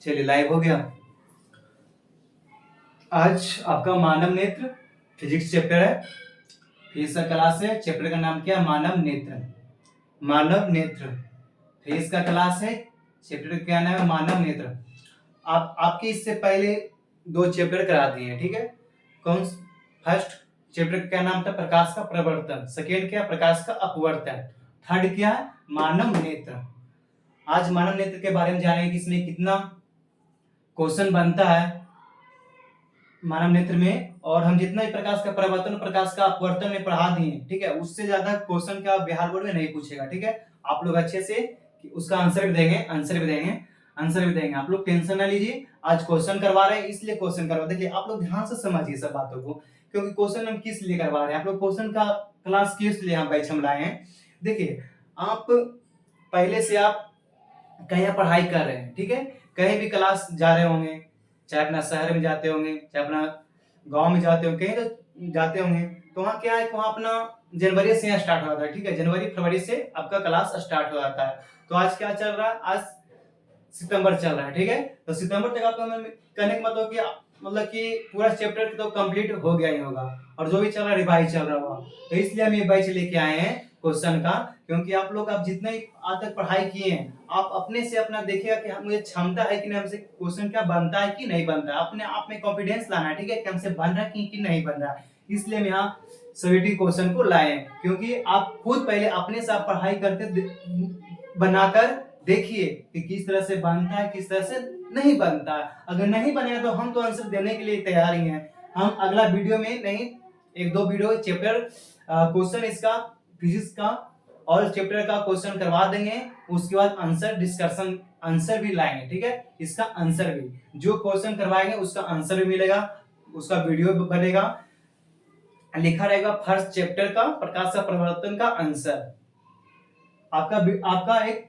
चलिए लाइव हो गया। आज आपका मानव नेत्र फिजिक्स चैप्टर है। फिजिक्स का क्लास है। चैप्टर का नाम क्या है? मानव नेत्र। मानव नेत्र फिजिक्स का क्लास है। चैप्टर का क्या नाम है? मानव नेत्र। आपके इससे पहले 2 चैप्टर करा दिए हैं, ठीक है। कौन? फर्स्ट चैप्टर का क्या नाम था? प्रकाश का प्रवर्तन। सेकेंड क्या? प्रकाश का अपवर्तन। थर्ड क्या है? मानव नेत्र। आज मानव नेत्र के बारे में जानेंगे कि इसमें कितना क्वेश्चन बनता है मानव नेत्र में, और हम जितना भी प्रकाश का प्रवर्तन प्रकाश का अपवर्तन में पढ़ा दिए, ठीक है, उससे ज्यादा क्वेश्चन का बिहार बोर्ड में नहीं पूछेगा, ठीक है। आप लोग अच्छे से उसका आंसर भी देंगे, आंसर भी देंगे। आप लोग टेंशन ना लीजिए। आज क्वेश्चन करवा रहे हैं इसलिए क्वेश्चन करवा, देखिए आप लोग ध्यान से समझिए सब बातों को, क्योंकि क्वेश्चन हम किस लिए करवा रहे हैं, आप लोग क्वेश्चन का क्लास किस लिए हम बैच हम लाए हैं। देखिए आप पहले से आप कहीं पढ़ाई कर रहे हैं, ठीक है, कहीं भी क्लास जा रहे होंगे, चाहे अपना शहर में जाते होंगे, चाहे अपना गांव में जाते होंगे, कहीं तो जाते होंगे, तो वहाँ क्या है, वहाँ अपना जनवरी से यहाँ स्टार्ट हो जाता है, ठीक है, जनवरी फरवरी से आपका क्लास स्टार्ट हो जाता है। तो आज क्या चल रहा है? आज सितंबर चल रहा है, ठीक है। तो सितंबर तक आपका कहने का मतलब कि पूरा चैप्टर तो कंप्लीट हो गया ही होगा, और जो भी चल रहा है रिवाइज चल रहा होगा। तो इसलिए हम ये बैच लेके आए हैं क्वेश्चन का, क्योंकि आप लोग अब जितने आज तक पढ़ाई किए हैं, आप अपने से अपना देखिएगा कि मुझे क्षमता है कि नहीं, हमसे क्वेश्चन क्या बनता है कि नहीं बनता है। अपने आप में कॉन्फिडेंस लाना है, ठीक है, कि हमसे बन रहा है कि नहीं बन रहा है। इसलिए हम यहाँ 70 क्वेश्चन को लाए हैं, क्योंकि आप खुद पहले अपने से आप पढ़ाई करके बनाकर देखिए कि किस तरह से बनता है, किस तरह से नहीं बनता है। अगर नहीं बनेगा तो हम तो आंसर देने के लिए तैयार ही हैं। हम अगला वीडियो में नहीं, 1-2 वीडियो चैप्टर क्वेश्चन इसका फिजिक्स का और चैप्टर का क्वेश्चन करवा देंगे। उसके बाद आंसर डिस्कशन, आंसर भी लाएंगे, ठीक है, इसका आंसर भी, जो क्वेश्चन करवाएंगे उसका आंसर भी मिलेगा, उसका वीडियो बनेगा, लिखा रहेगा फर्स्ट चैप्टर का प्रकाश का प्रवर्तन का आंसर। आपका एक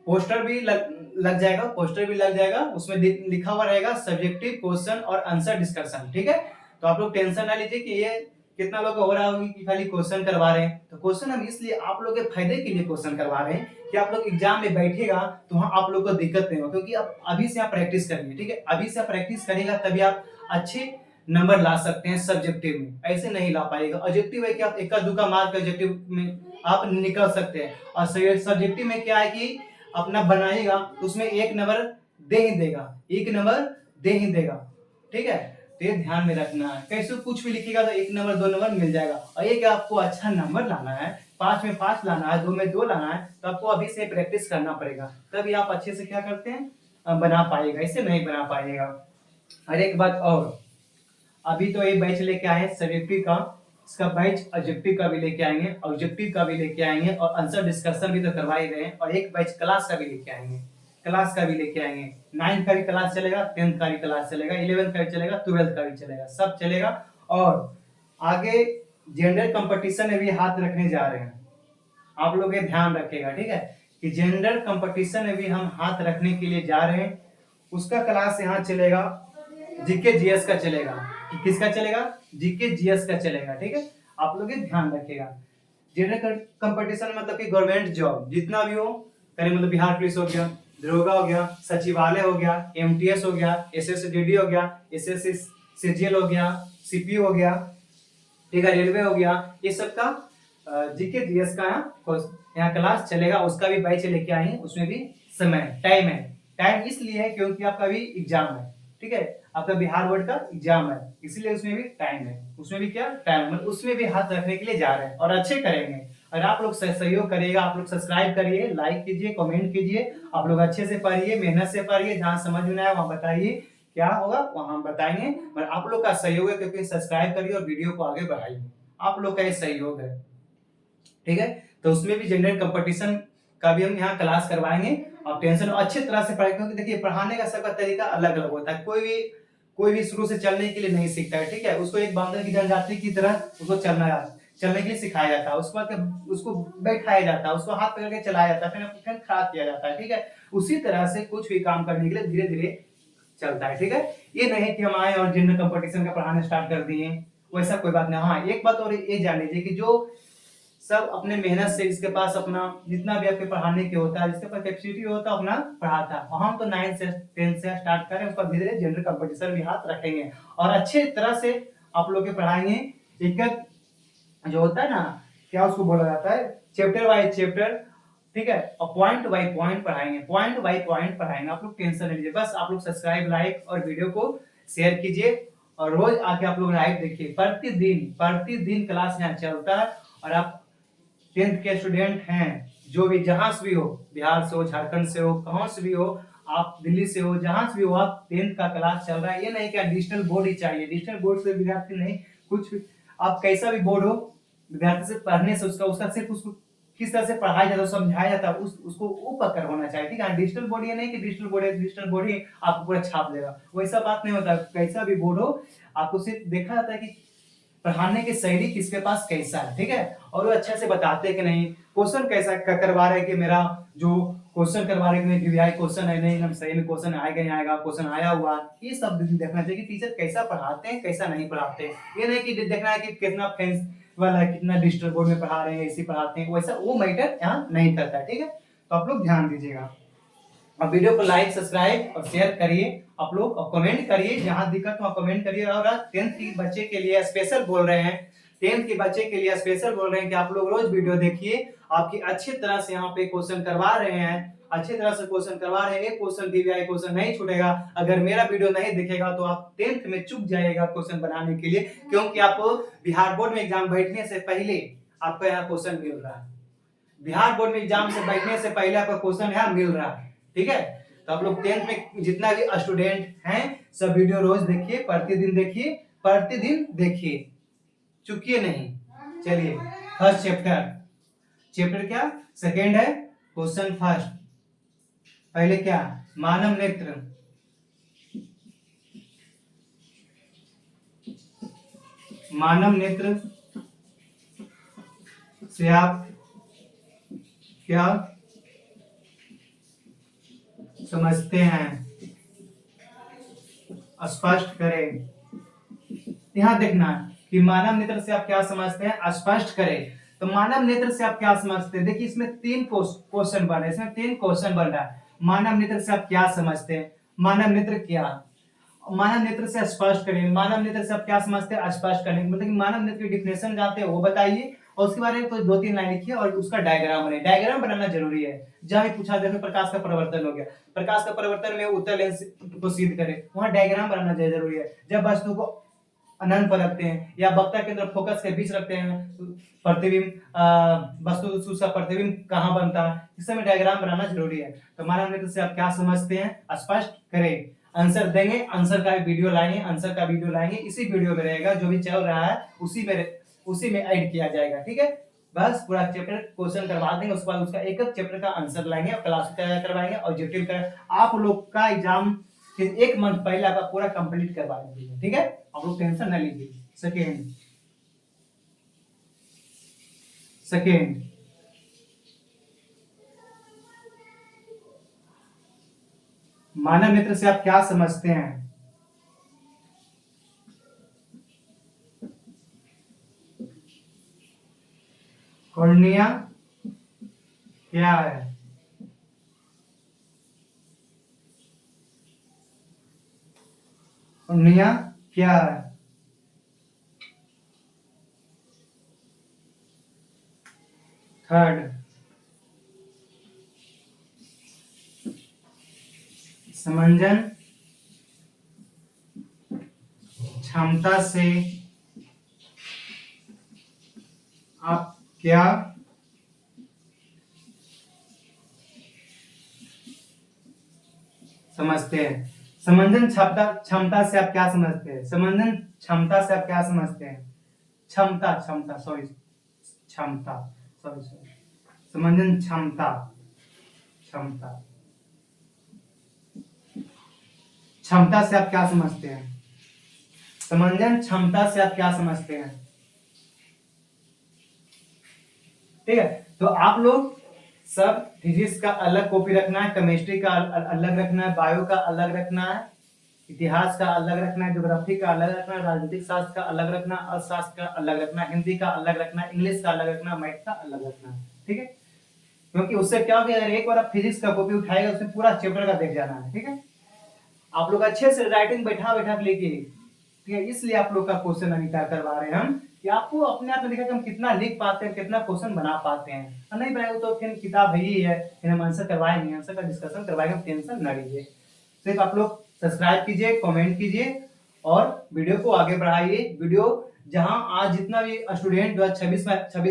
पोस्टर भी लग जाएगा, उसमें लिखा हुआ रहेगा सब्जेक्टिव क्वेश्चन और आंसर डिस्कशन, ठीक है। तो आप लोग टेंशन ना लीजिए कि ये कितना लोग हो रहा होगी कि खाली क्वेश्चन करवा रहे हैं। तो क्वेश्चन हम इसलिए आप लोग के फायदे के लिए क्वेश्चन करवा रहे हैं कि आप लोग एग्जाम में बैठेगा तो वहां आप लोग को दिक्कत नहीं हो, क्योंकि आप अभी से आप प्रैक्टिस करिए, ठीक है, अभी से आप प्रैक्टिस करेगा तभी आप अच्छे नंबर ला सकते हैं सब्जेक्टिव में, ऐसे नहीं ला पाएगा। ऑब्जेक्टिव है कि आप इक्का दुक्का मार के ऑब्जेक्टिव में आप निकल सकते हैं, और सब्जेक्टिव में क्या है कि अपना बनाएगा तो उसमें 1 नंबर दे ही देगा, 1 नंबर दे ही देगा, ठीक है। तो ये ध्यान में रखना है, कैसे कुछ भी लिखिएगा तो 1 नंबर 2 नंबर मिल जाएगा। और ये कि आपको अच्छा नंबर लाना है, 5 में 5 लाना है, 2 में 2 लाना है, तो आपको अभी से प्रैक्टिस करना पड़ेगा, तभी आप अच्छे से क्या करते हैं बना पाएगा, इससे नहीं बना पाएगा। और एक बात और, अभी तो ये बैच लेके आए सब्जेक्टिव का, इसका बैच ऑब्जेक्टिव का भी लेके आएंगे, ऑब्जेक्टिव का भी लेके आएंगे, और आंसर डिस्कशन भी तो करवा ही रहे हैं, और एक बैच क्लास का भी लेके आएंगे, 9th का भी क्लास चलेगा, 10th का भी क्लास चलेगा, 11th का भी चलेगा, 12th का भी चलेगा, सब चलेगा। और आगे जेंडर कंपटीशन में भी हाथ रखने जा रहे हैं, आप लोग ये ध्यान रखेगा, ठीक है, कि जेंडर कंपटीशन में भी हम हाथ रखने के लिए जा रहे हैं। उसका क्लास यहाँ चलेगा, जीके जीएस का चलेगा, किसका चलेगा? जीके जीएस का चलेगा, ठीक है, आप लोग ये ध्यान रखेगा। जेंडर कंपटीशन मतलब कि गवर्नमेंट जॉब जितना भी हो, कहीं मतलब बिहार पुलिस हो गया, दरोगा हो गया, सचिवालय हो गया, एमटीएस हो गया, एसएसडीडी हो गया, एसएससी सीजीएल हो गया, सीपीयू हो गया, ठीक है, रेलवे हो गया, ये सब का जीके जीएस का यहाँ क्लास चलेगा। उसका भी बैच लेके आए हैं, उसमें भी समय टाइम है, टाइम इसलिए है क्योंकि आपका भी एग्जाम है, ठीक है, आपका बिहार बोर्ड का एग्जाम है, इसलिए उसमें भी टाइम है, उसमें भी क्या टाइम है, उसमें भी हाथ रखने के लिए जा रहे हैं, और अच्छे करेंगे। और आप लोग सहयोग करिएगा, आप लोग सब्सक्राइब करिए, लाइक कीजिए, कमेंट कीजिए, आप लोग अच्छे से पढ़िए, मेहनत से पढ़िए, जहाँ समझ में आए वहाँ बताइए, क्या होगा वहाँ हम बताएंगे। और आप लोग का सहयोग है, क्योंकि सब्सक्राइब करिए और वीडियो को आगे बढ़ाइए, आप लोग का ये सहयोग है, ठीक है। तो उसमें भी जेंडर कंपटीशन का भी हम यहाँ क्लास करवाएंगे, और टेंशन अच्छी तरह से पढ़ाएंगे, क्योंकि देखिए पढ़ाने का सबका तरीका अलग अलग होता है, कोई भी शुरू से चलने के लिए नहीं सीखता है, ठीक है, उसको एक बांदर की जनजाति की तरह उसको चलने के लिए सिखाया जाता है, उसके बाद उसको बैठाया जाता है, उसको हाथ पकड़ के चलाया जाता है, फिर खड़ा किया जाता है, ठीक है। उसी तरह से कुछ भी काम करने के लिए धीरे धीरे चलता है, ठीक है। ये नहीं कि हम आए और जेंडर कंपटीशन का पढ़ाना स्टार्ट कर दिए, वैसा कोई बात नहीं। हाँ, एक बात और ये जान लीजिए कि जो सब अपने मेहनत से इसके पास अपना जितना भी आपके पढ़ाने के होता है, जिसके पास कैपेसिटी होता है अपना पढ़ाता है। और हम तो 9 से 10 से स्टार्ट करें, उसका धीरे धीरे जनरल कंपटीशन भी हाथ रखेंगे और अच्छे तरह से आप लोग के पढ़ाएंगे। एक एक जो होता है ना, क्या उसको बोला जाता है, चैप्टर बाय चैप्टर, ठीक है, और पॉइंट बाय पॉइंट पढ़ाएंगे, पॉइंट बाय पॉइंट पढ़ाएंगे। आप लोग टेंशन नहीं लीजिए, बस आप लोग सब्सक्राइब, लाइक और वीडियो को शेयर कीजिए और रोज आके आप लोग लाइव देखिए। प्रतिदिन क्लास यहाँ चलता है और आप 10th के स्टूडेंट हैं, जो भी जहां से भी हो, बिहार से हो, झारखंड से हो, कहां से भी हो, आप दिल्ली से हो, जहां से भी हो, आप 10th का क्लास चल रहा है। ये नहीं कि डिजिटल बोर्ड ही चाहिए, डिजिटल बोर्ड से विद्यार्थी नहीं, कुछ भी आप कैसा भी बोर्ड हो, विद्यार्थी से पढ़ने से उसका सिर्फ उसको किस तरह से पढ़ाया जाता है, समझाया जाता है, उसको उपकर होना चाहिए, ठीक है। डिजिटल बोर्ड ये नहीं कि डिजिटल बोर्ड है, डिजिटल बोर्ड ही आपको पूरा छाप देगा, वैसा बात नहीं होता। कैसा भी बोर्ड हो, आपको सिर्फ देखा जाता है कि पढ़ाने की शैली किसके पास कैसा है, ठीक है, और वो अच्छे से बताते हैं कि नहीं, क्वेश्चन कैसा करवा रहे हैं कि मेरा जो क्वेश्चन करवा रहे हैं कि वीआई क्वेश्चन है, नहीं हम सही में क्वेश्चन आएगा नहीं आएगा, क्वेश्चन आया हुआ, ये सब देखना चाहिए कि टीचर कैसा पढ़ाते हैं कैसा नहीं पढ़ाते हैं। ये नहीं कि देखना है कि कितना फैंस वाला है, कितना डिजिटल बोर्ड में पढ़ा रहे हैं, ऐसे पढ़ाते हैं, वैसा वो मैटर यहाँ नहीं करता है, ठीक है। तो आप लोग ध्यान दीजिएगा, अब वीडियो को लाइक, सब्सक्राइब और शेयर करिए आप लोग, और कमेंट करिए, जहां दिक्कत हो कमेंट करिए। और 10th की बच्चे के लिए स्पेशल बोल रहे हैं, 10th के बच्चे के लिए स्पेशल बोल रहे हैं कि आप लोग रोज वीडियो देखिए, आपकी अच्छी तरह से यहाँ पे क्वेश्चन करवा रहे हैं, अच्छी तरह से क्वेश्चन करवा रहे हैं, एक क्वेश्चन DVI क्वेश्चन नहीं छूटेगा। अगर मेरा वीडियो नहीं दिखेगा तो आप 10th में चुक जाइएगा क्वेश्चन बनाने के लिए, क्योंकि आप बिहार बोर्ड में एग्जाम बैठने से पहले आपको यहाँ क्वेश्चन मिल रहा है, बिहार बोर्ड में एग्जाम से बैठने से पहले आपका क्वेश्चन यहाँ मिल रहा है, ठीक है। तो आप लोग 10th में जितना भी स्टूडेंट हैं सब वीडियो रोज देखिए, प्रतिदिन देखिए, चुकिए नहीं। चलिए, फर्स्ट चैप्टर क्या, सेकंड है क्वेश्चन फर्स्ट। पहले क्या, मानव नेत्र, मानव नेत्र से आप क्या समझते हैं, स्पष्ट करें। यहां देखना कि मानव नेत्र से आप क्या समझते हैं, स्पष्ट करें। तो मानव नेत्र से आप क्या समझते हैं, देखिए इसमें 3 क्वेश्चन बन रहे हैं, इसमें 3 क्वेश्चन बन रहा है। मानव नेत्र से आप क्या समझते हैं, मानव नेत्र क्या, मानव नेत्र से स्पष्ट करें, मानव नेत्र से आप क्या समझते हैं, स्पष्ट करने मतलब कि मानव नेत्र की डिफिनेशन जानते हैं वो बताइए, और उसके बारे में कोई 2-3 लाइन लिखिए और उसका डायग्राम बनाइए। डायग्राम बनाना जरूरी है। जहां भी पूछा जाए प्रकाश का परिवर्तन हो गया, प्रकाश का परिवर्तन में उत्तर लेंस को सिद्ध करें, वहां डायग्राम बनाना जरूरी है। जब वस्तु को अनंत पर रखते हैं या वक्ता के अंदर फोकस के बीच रखते हैं, प्रतिबिंब वस्तु उसका प्रतिबिंब कहां बनता है, इस समय डायग्राम बनाना जरूरी है। तो मानव नेत्र से आप क्या समझते हैं, स्पष्ट करें। आंसर देंगे, आंसर का वीडियो लाएंगे, आंसर का वीडियो लाएंगे, इसी वीडियो में रहेगा, जो भी चल रहा है उसी में ऐड किया जाएगा, ठीक है। बस पूरा चैप्टर क्वेश्चन करवा देंगे, उसके बाद उसका एक चैप्टर का आंसर लाएंगे और क्लास तैयार करवाएंगे और ऑब्जेक्टिव कर आप लोग का एग्जाम फिर 1 मंथ पहले आपका पूरा कंप्लीट करवा देंगे, ठीक है। आप लोग टेंशन ना लीजिए। सेकेंड मानव नेत्र से आप क्या समझते हैं, कॉर्निया क्या है, कॉर्निया क्या है। थर्ड, समंजन क्षमता से आप क्या समझते हैं, समंजन क्षमता से आप क्या समझते हैं, समंजन क्षमता से आप क्या समझते हैं, क्षमता सॉरी समंजन क्षमता से आप क्या समझते हैं, समंजन क्षमता से आप क्या समझते हैं, ठीक है। तो आप लोग सब फिजिक्स का अलग कॉपी रखना है, केमिस्ट्री का अलग रखना है, बायो का अलग रखना है, इतिहास का अलग रखना, ज्योग्राफी का अलग रखना, राजनीतिक शास्त्र का अलग रखना, अर्थशास्त्र का अलग रखना, हिंदी का अलग रखना, इंग्लिश का अलग रखना, मैथ का अलग रखना। ठीक है, क्योंकि उससे क्या होगा, अगर एक बार आप फिजिक्स का कॉपी उठाएगा उसमें पूरा चैप्टर का देख जाना है। ठीक है, आप लोग अच्छे से राइटिंग बैठा बैठा लेके, ठीक है, इसलिए आप लोग का क्वेश्चन अभी क्या करवा रहे हैं हम, कि आपको अपने आप में देखा कि हम कितना लिख पाते हैं, कितना क्वेश्चन बना पाते हैं। और नहीं बनाएगा तो फिर किताब है ही है, फिर हम आंसर करवाएंगे, आंसर का डिस्कशन करवाएंगे, टेंशन ना लीजिए। सिर्फ आप लोग सब्सक्राइब कीजिए, कमेंट कीजिए और वीडियो को आगे बढ़ाइए। वीडियो जहां आज जितना भी स्टूडेंट जो 26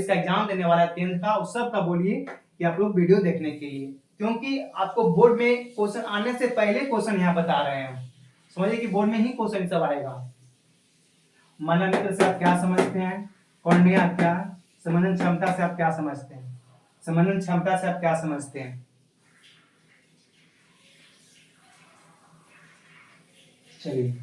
का एग्जाम देने वाला है 10th का, उस सब का बोलिए कि आप लोग वीडियो देखने के लिए, क्योंकि आपको बोर्ड में क्वेश्चन आने से पहले क्वेश्चन यहाँ बता रहे हैं। समझिए कि बोर्ड में ही क्वेश्चन सब आएगा। मानव से आप क्या समझते हैं, कॉर्निया क्या, समन्वय क्षमता से आप क्या समझते हैं, समन्वय क्षमता से आप क्या समझते हैं। चलिए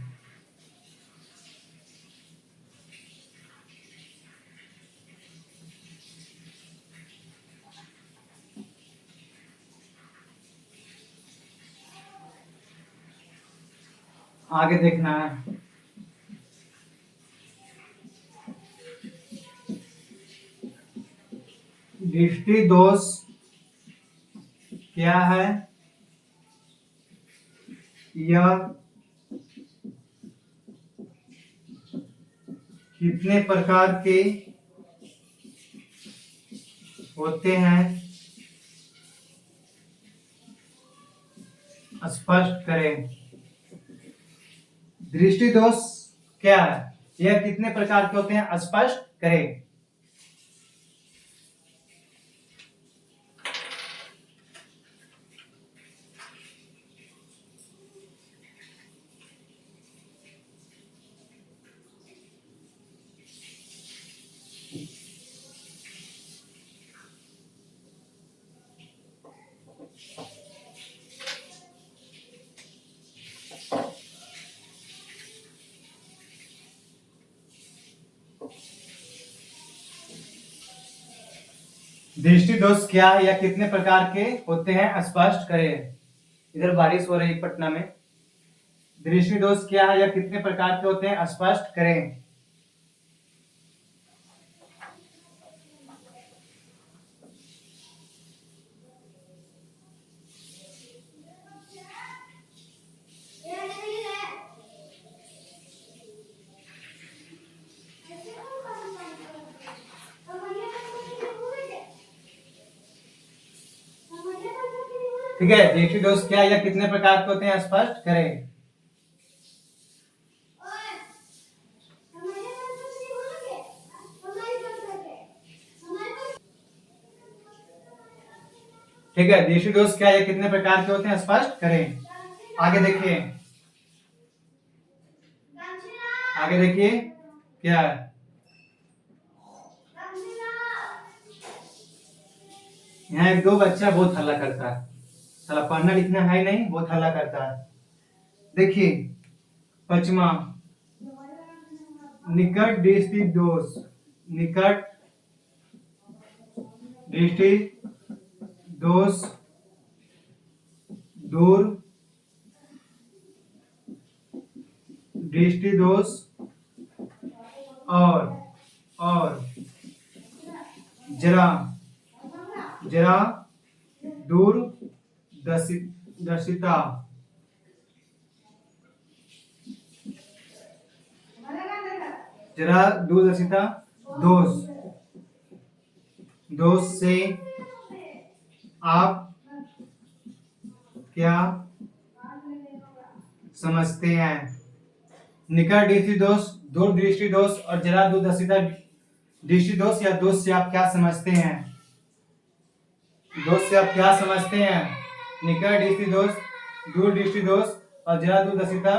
आगे देखना है। दृष्टि दोष क्या है, यह कितने प्रकार के होते हैं, स्पष्ट करें। दृष्टि दोष क्या है, यह कितने प्रकार के होते हैं, स्पष्ट करें। दृष्टि दोष क्या है या कितने प्रकार के होते हैं, स्पष्ट करें। इधर बारिश हो रही है पटना में। दृष्टि दोष क्या है या कितने प्रकार के होते हैं, स्पष्ट करें। ठीक है, दृष्टि दोष क्या या कितने प्रकार के होते हैं, स्पष्ट करें। ठीक है, दृष्टि दोष क्या या कितने प्रकार के होते हैं, स्पष्ट करें। आगे देखिए, आगे देखिए क्या है। यहाँ एक दो बच्चा बहुत हल्ला करता है, साला पढ़ना लिखना है नहीं, बहुत हल्ला करता है। देखिए पचमा, निकट दृष्टि दोष, निकट दृष्टि दोष, दूर दृष्टि दोष और जरा जरा दूर दर्शिता, जरा दूरदर्शिता दोष, दोष से आप क्या समझते हैं। निकट दृष्टि दोष, दूर दृष्टि दोष और जरा दूरदर्शिता दृष्टि दोष या दोष से आप क्या समझते हैं, दोष से आप क्या समझते हैं। निकट दृष्टि दोष, दूर दृष्टि दोष और जरा दूरदर्शिता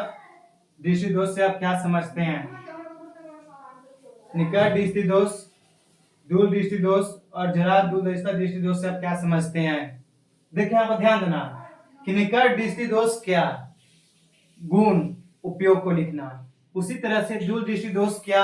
दृष्टि दोष से आप क्या समझते हैं। निकट दृष्टि दोष, दूर दृष्टि दोष और जरा दूरदर्शिता दृष्टि दोष से आप क्या समझते हैं। देखिए यहाँ पर ध्यान देना कि निकट दृष्टि दोष क्या, गुण उपयोग को लिखना, उसी तरह से दूर दृष्टि दोष क्या,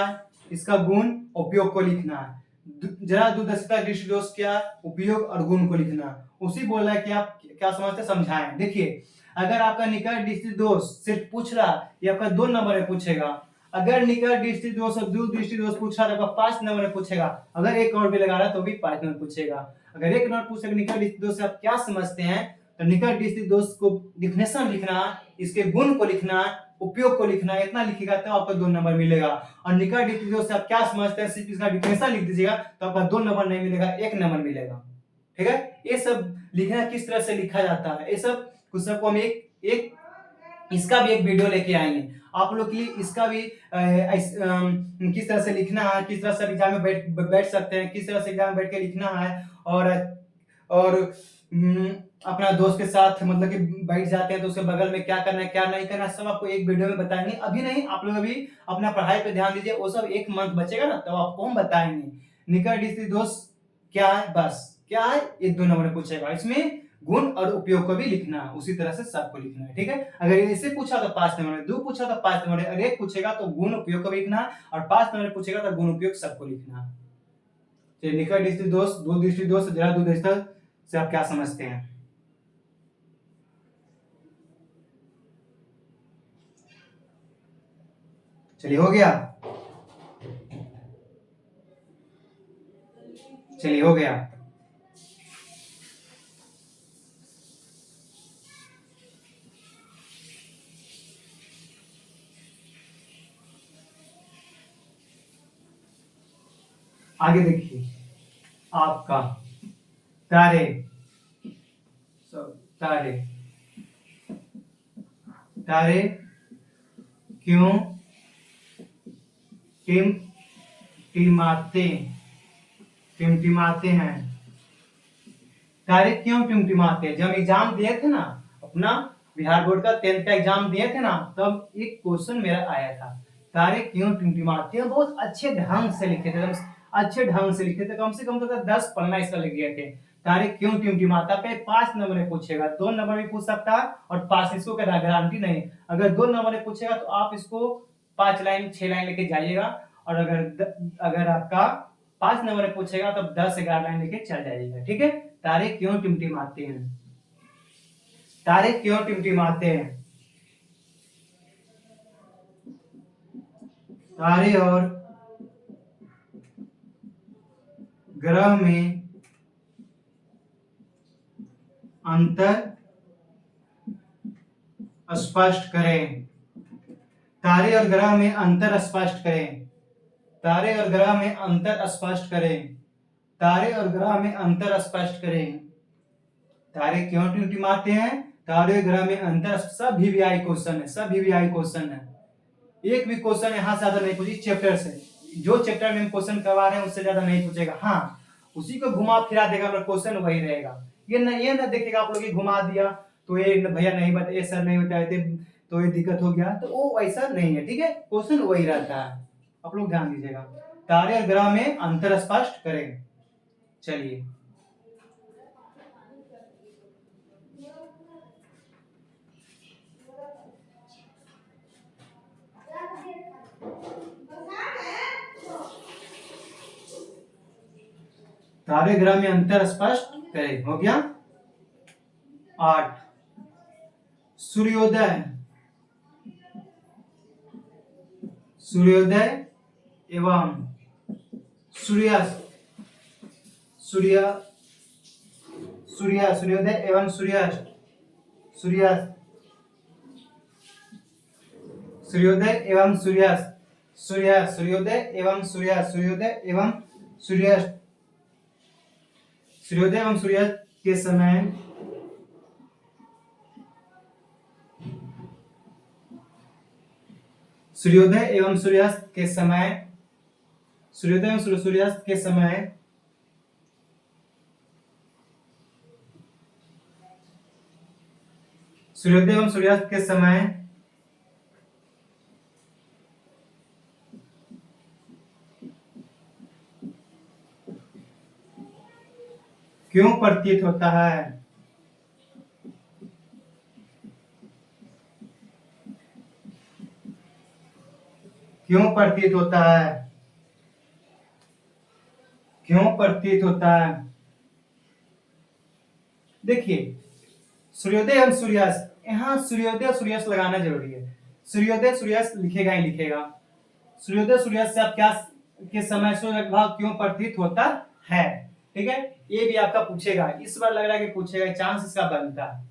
इसका गुण उपयोग को लिखना, जरा दूरदर्शिता दृष्टि दोष क्या, उपयोग और गुण को लिखना। उसी बोला है कि आप क्या समझते समझाएं। देखिए अगर आपका निकट दृष्टि दोष सिर्फ पूछ रहा, ये आपका 2 नंबर में पूछेगा। अगर निकट दृष्टि दोष और दूर दृष्टि दोष पूछ रहा तो आपका 5 नंबर में पूछेगा। अगर एक और भी लगा रहा तो भी 5 नंबर पूछेगा। अगर एक नंबर पूछेगा निकट दृष्टि दोष से आप क्या समझते हैं, तो निकट दृष्टि दोष को डिफिनेशन लिखना, इसके गुण को लिखना, उपयोग को लिखना, इतना लिखिएगा तो आपको 2 नंबर मिलेगा। और निकट दृष्टि दोष से आप क्या समझते हैं सिर्फ इसका डिफिनेशन लिख दीजिएगा तो आपका 2 नंबर नहीं मिलेगा, 1 नंबर मिलेगा। ठीक है, ये सब लिखना किस तरह से लिखा जाता है, ये सब कुछ सबको हम एक इसका भी एक वीडियो लेके आएंगे आप लोग के लिए। इसका भी किस तरह से लिखना है, किस तरह से एग्जाम में बैठ सकते हैं, किस तरह से एग्जाम में बैठ के लिखना है, और अपना दोस्त के साथ मतलब कि बैठ जाते हैं तो उसके बगल में क्या करना है क्या नहीं करना है, सब आपको एक वीडियो में बताएंगे। अभी नहीं, आप लोग अभी अपना पढ़ाई पे ध्यान दीजिए, वो सब 1 मंथ बचेगा ना तो आपको हम बताएंगे निकट दृष्टि दोष क्या है। बस क्या है, 1-2 नंबर पूछेगा, इसमें गुण और उपयोग को भी लिखना है, उसी तरह से सबको लिखना है। ठीक है, अगर इसे पूछा तो 5 नंबर, 2 पूछा तो 5 नंबर, और 1 पूछेगा तो गुण उपयोग को भी लिखना है, और 5 नंबर पूछेगा तो गुण उपयोग सबको लिखना है। तो निकट दृष्टि दोष, दूर दृष्टि दोष, जरा दूर दृष्टि से आप क्या समझते हैं? चलिए हो गया, चलिए हो गया। आगे देखिए आपका तारे, तारे, तारे क्यों टिमटिमाते टिमटिमाते हैं? तारे क्यों टिमटिमाते हैं? जब एग्जाम दिए थे ना, अपना बिहार बोर्ड का 10th का एग्जाम दिए थे ना, तब एक क्वेश्चन मेरा आया था, तारे क्यों टिमटिमाते हैं। बहुत अच्छे ढंग से लिखे थे, अच्छे ढंग से लिखे थे, कम से कम तो 10 पन्ना इसका लिख गए थे। तारे क्यों टिमटिमाता पे 5 नंबर में पूछेगा, 2 नंबर में पूछ सकता है, और 5 इसको गारंटी नहीं। अगर 2 नंबर में पूछेगा तो आप इसको 5 लाइन 6 लाइन लेके जाइएगा, और अगर आपका 5 नंबर में पूछेगा तो 10-11 लाइन लेके चल जाइएगा। ठीक है, तारे क्यों टिमटिमाते हैं? तारे क्यों टिमटिमाते हैं? तारे और ग्रह में अंतर स्पष्ट करें। तारे और ग्रह में अंतर स्पष्ट करें। तारे और ग्रह में अंतर स्पष्ट करें। तारे और ग्रह में अंतर स्पष्ट करें। तारे क्यों टिमटिमाते हैं? तारे और ग्रह में अंतर, सब वीवीआई क्वेश्चन है, सब वीवीआई क्वेश्चन है। एक भी क्वेश्चन यहाँ से ज्यादा नहीं पूछी चैप्टर से, जो चैप्टर में क्वेश्चन करवा रहे हैं उससे ज्यादा नहीं पूछेगा। हाँ, उसी को घुमा फिरा देगा, पर क्वेश्चन वही रहेगा। ये ना देखेगा आप लोग घुमा दिया तो ये भैया नहीं बताए, ये सर नहीं बताए थे तो ये दिक्कत हो गया, तो वो ऐसा नहीं है। ठीक है, क्वेश्चन वही रहता है, आप लोग ध्यान दीजिएगा। तारे और ग्रह में अंतर स्पष्ट करें। चलिए तारे ग्रह में अंतर स्पष्ट करें, हो गया। 8 सूर्योदय, सूर्योदय एवं सूर्यास्त, सूर्योदय एवं सूर्यास्त, सूर्यास्त, सूर्योदय एवं सूर्यास्त, सूर्योदय एवं सूर्यास्त, सूर्योदय एवं सूर्यास्त, सूर्योदय एवं सूर्यास्त के समय सूर्योदय एवं सूर्यास्त के समय, सूर्योदय एवं सूर्यास्त के समय सूर्योदय एवं सूर्यास्त के समय क्यों प्रतीत होता है? क्यों प्रतीत होता है? क्यों प्रतीत होता है? देखिए सूर्योदय एवं सूर्यास्त यहाँ सूर्योदय और सूर्यास्त लगाना जरूरी है। सूर्योदय सूर्यास्त लिखेगा ही लिखेगा। सूर्योदय सूर्यास्त से आप क्या के समय सूर्य प्रभाव क्यों प्रतीत होता है, ठीक है, ये भी आपका पूछेगा, इस बार लग रहा है कि पूछेगा, चांस इसका बनता है,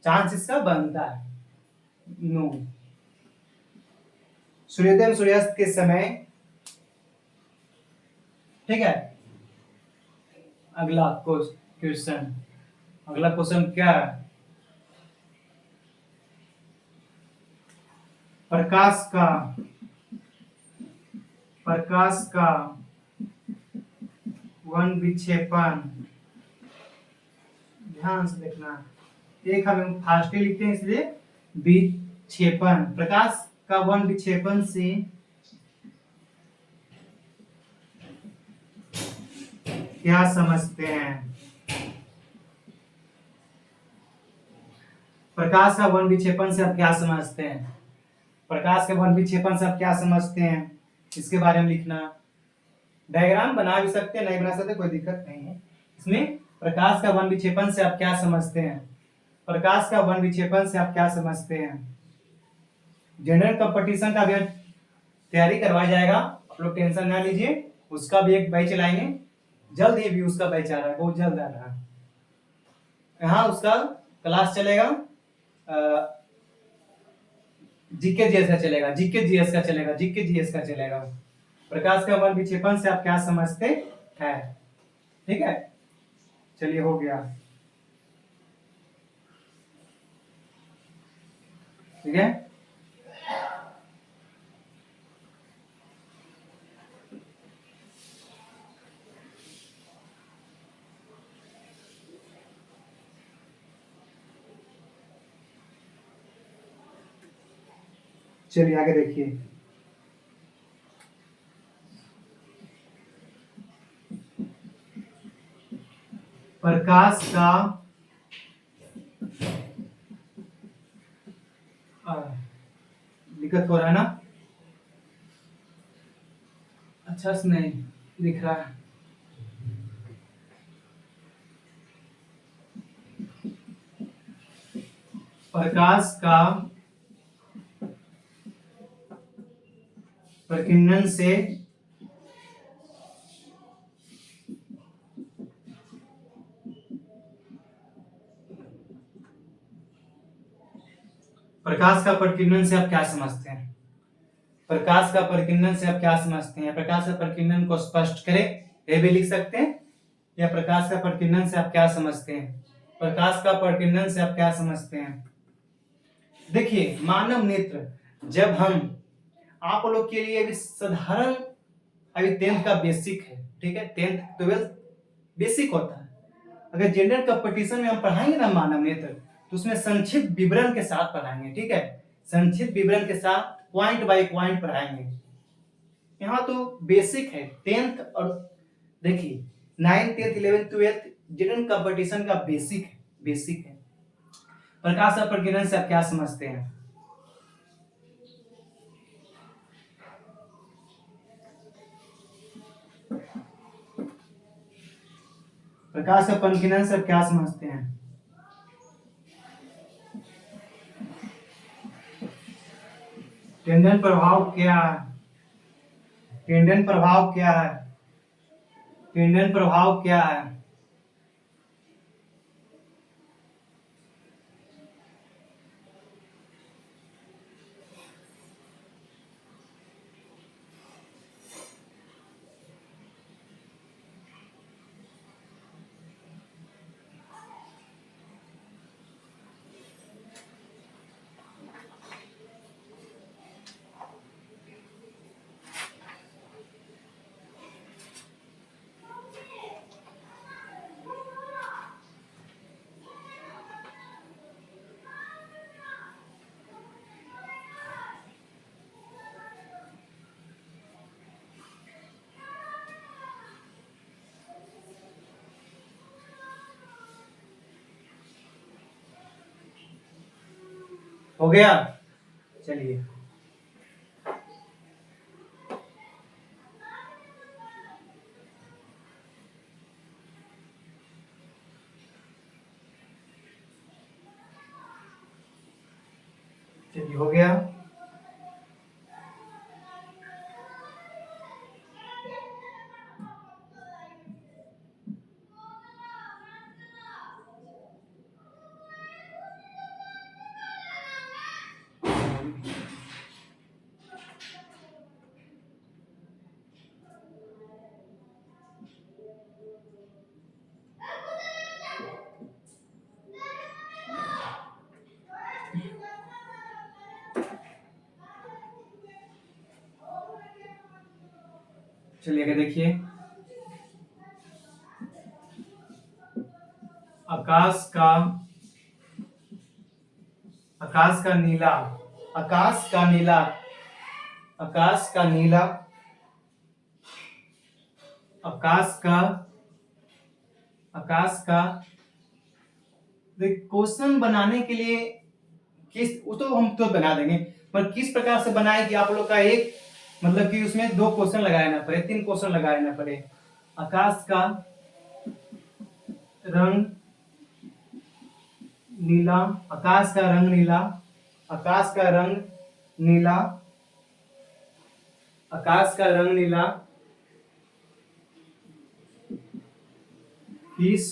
चांस इसका बनता है। नो, सूर्योदय और सूर्यास्त के समय, ठीक है। अगला क्वेश्चन, अगला क्वेश्चन क्या है? प्रकाश का वन विक्षेपण, ध्यान से देखना, एक हम फास्ट लिखते हैं इसलिए विक्षेपण, प्रकाश का वन विक्षेपण से क्या समझते हैं? प्रकाश का वन विक्षेपण से आप क्या समझते हैं? प्रकाश के वन विक्षेपण से आप क्या समझते हैं, इसके बारे में लिखना। डायग्राम बना भी सकते हैं, नहीं बना सकते, कोई दिक्कत नहीं है इसमें। प्रकाश का वन विक्षेपण से आप क्या समझते हैं? प्रकाश का वन विक्षेपण से आप क्या समझते हैं? जनरल कंपटीशन का भी तैयारी करवाया जाएगा, आप लोग टेंशन ना लीजिए, उसका भी एक बैच चलाएंगे जल्द ही, भी उसका बैच आ रहा है, बहुत जल्द आ रहा है। यहाँ उसका क्लास चलेगा, जीके जीएस का चलेगा, जीके जीएस का चलेगा, जीके जीएस का चलेगा। प्रकाश का वन विक्षेपण से आप क्या समझते हैं, ठीक है। चलिए हो गया, ठीक है। चलिए आगे देखिए, प्रकाश का दिक्कत हो रहा है ना, अच्छा से नहीं दिख रहा है। प्रकाश का प्रकीर्णन से प्रकाश का प्रकीर्णन से आप क्या समझते हैं? प्रकाश का प्रकीर्णन से आप क्या समझते हैं? प्रकाश का प्रकीर्णन को स्पष्ट करें, ये भी लिख सकते हैं, या प्रकाश का प्रकीर्णन से आप क्या समझते हैं? प्रकाश का प्रकीर्णन से आप क्या समझते हैं? देखिए मानव नेत्र, जब हम आप लोग के लिए अभी साधारण, अभी 10th का बेसिक है, ठीक है, 10th 12th बेसिक होता है। अगर जनरल कंपटीशन में हम पढ़ाएंगे ना मानव नेत्र, तो उसमें संक्षिप्त विवरण के साथ पढ़ाएंगे, ठीक है, संक्षिप्त विवरण के साथ पॉइंट बाय पॉइंट पढ़ाएंगे। यहाँ तो बेसिक है 10th, और देखिए 9th 10th 11th 12th general competition का बेसिक है, बेसिक है। प्रकाश का प्रकीर्णन से आप क्या समझते हैं? प्रकाश का प्रकीर्णन से आप क्या समझते हैं? टेंडेंट प्रभाव क्या है? टेंडेंट प्रभाव क्या है? टेंडेंट प्रभाव क्या है? हो गया, चलिए चलिए हो गया। चलिए आगे देखिए, आकाश का आकाश का नीला आकाश का नीला आकाश का नीला आकाश का आकाश का क्वेश्चन बनाने के लिए किस, वो तो हम तो बना देंगे, पर किस प्रकार से बनाए कि आप लोग का एक मतलब कि उसमें 2 क्वेश्चन लगाए ना पड़े, 3 क्वेश्चन लगाए ना पड़े। आकाश का रंग नीला, आकाश का रंग नीला, आकाश का रंग नीला, आकाश का रंग नीला किस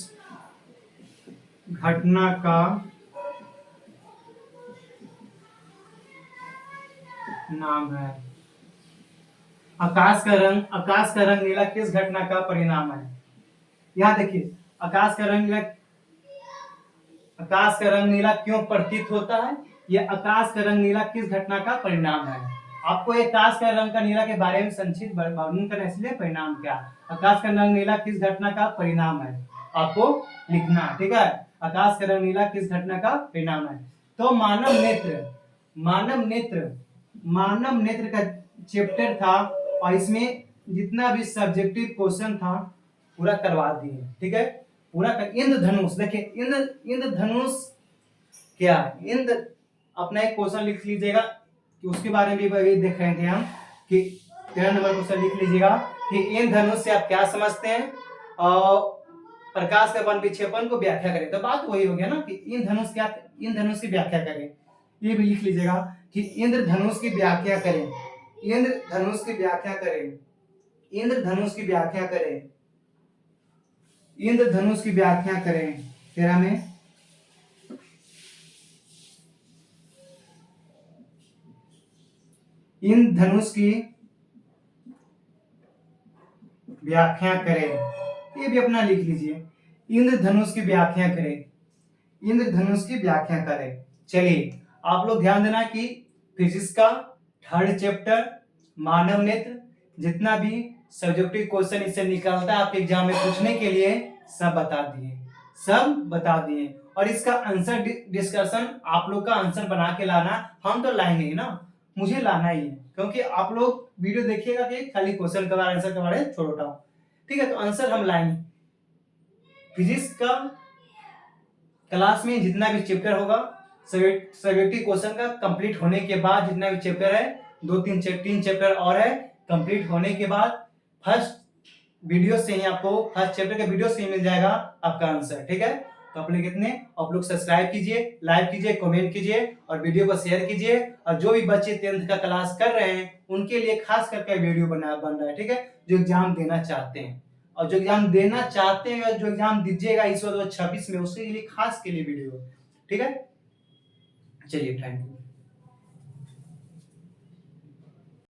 घटना का नाम है। आकाश का रंग नीला किस घटना का परिणाम है। यहां देखिए, आकाश का रंग नीला क्यों प्रतीत होता है, यह आकाश का रंग नीला किस घटना का परिणाम है। आपको आकाश का रंग का नीला के बारे में संक्षिप्त वर्णन करना, इसलिए परिणाम क्या, आकाश का रंग नीला किस घटना का परिणाम है, आपको लिखना, ठीक है। आकाश का रंग नीला किस घटना का परिणाम है। तो मानव नेत्र का चैप्टर था, और इसमें जितना भी सब्जेक्टिव क्वेश्चन था पूरा करवा दिए, ठीक है। पूरा कर इंद्रधनुष, देखिए इंद्रधनुष क्या, इंद्र अपना एक क्वेश्चन लिख लीजिएगा कि उसके बारे में भी देख रहे थे हम कि 13 नंबर क्वेश्चन लिख लीजिएगा कि इंद्रधनुष से आप क्या समझते हैं और प्रकाश का वन विक्षेपण को व्याख्या करें। तो बात वही हो गया ना कि इंद्रधनुष की व्याख्या करें। ये भी लिख लीजिएगा कि इंद्रधनुष की व्याख्या करें, इंद्रधनुष की व्याख्या करें, इंद्रधनुष की व्याख्या करें, इंद्रधनुष की व्याख्या करें। 13 में इंद्रधनुष की व्याख्या करें, ये भी अपना लिख लीजिए, इंद्रधनुष की व्याख्या करें, इंद्रधनुष की व्याख्या करें। चलिए आप लोग ध्यान देना कि फिजिक्स का 3rd चैप्टर मानव नेत्र, जितना भी सब्जेक्टिव क्वेश्चन इससे निकलता है आपके एग्जाम में पूछने के लिए, सब बता दिए। और इसका आंसर डिस्कशन आप लोग का आंसर बना के लाना, हम तो लाएंगे ना, मुझे लाना ही है, क्योंकि आप लोग वीडियो देखिएगा कि खाली क्वेश्चन के बारे आंसर के बारे में छोड़ उठाओ, ठीक है। तो आंसर हम लाएंगे। फिजिक्स का क्लास में जितना भी चैप्टर होगा, सब्जेक्टिव क्वेश्चन का कंप्लीट होने के बाद जितना भी चैप्टर है, 3 चैप्टर और है, कंप्लीट होने के बाद फर्स्ट वीडियो से ही आपको, फर्स्ट चैप्टर के वीडियो से ही मिल जाएगा आपका आंसर, ठीक है। तो आप लोग सब्सक्राइब कीजिए, लाइक कीजिए, कमेंट कीजिए और वीडियो को शेयर कीजिए। और जो भी बच्चे 10th का क्लास कर रहे हैं उनके लिए खास करके वीडियो बन रहा है, ठीक है, जो एग्जाम देना चाहते हैं, और जो एग्जाम देना चाहते हैं, जो एग्जाम दीजिएगा इस 2026 में, उसके लिए खास के लिए वीडियो, ठीक है। चलिए, थैंक यू।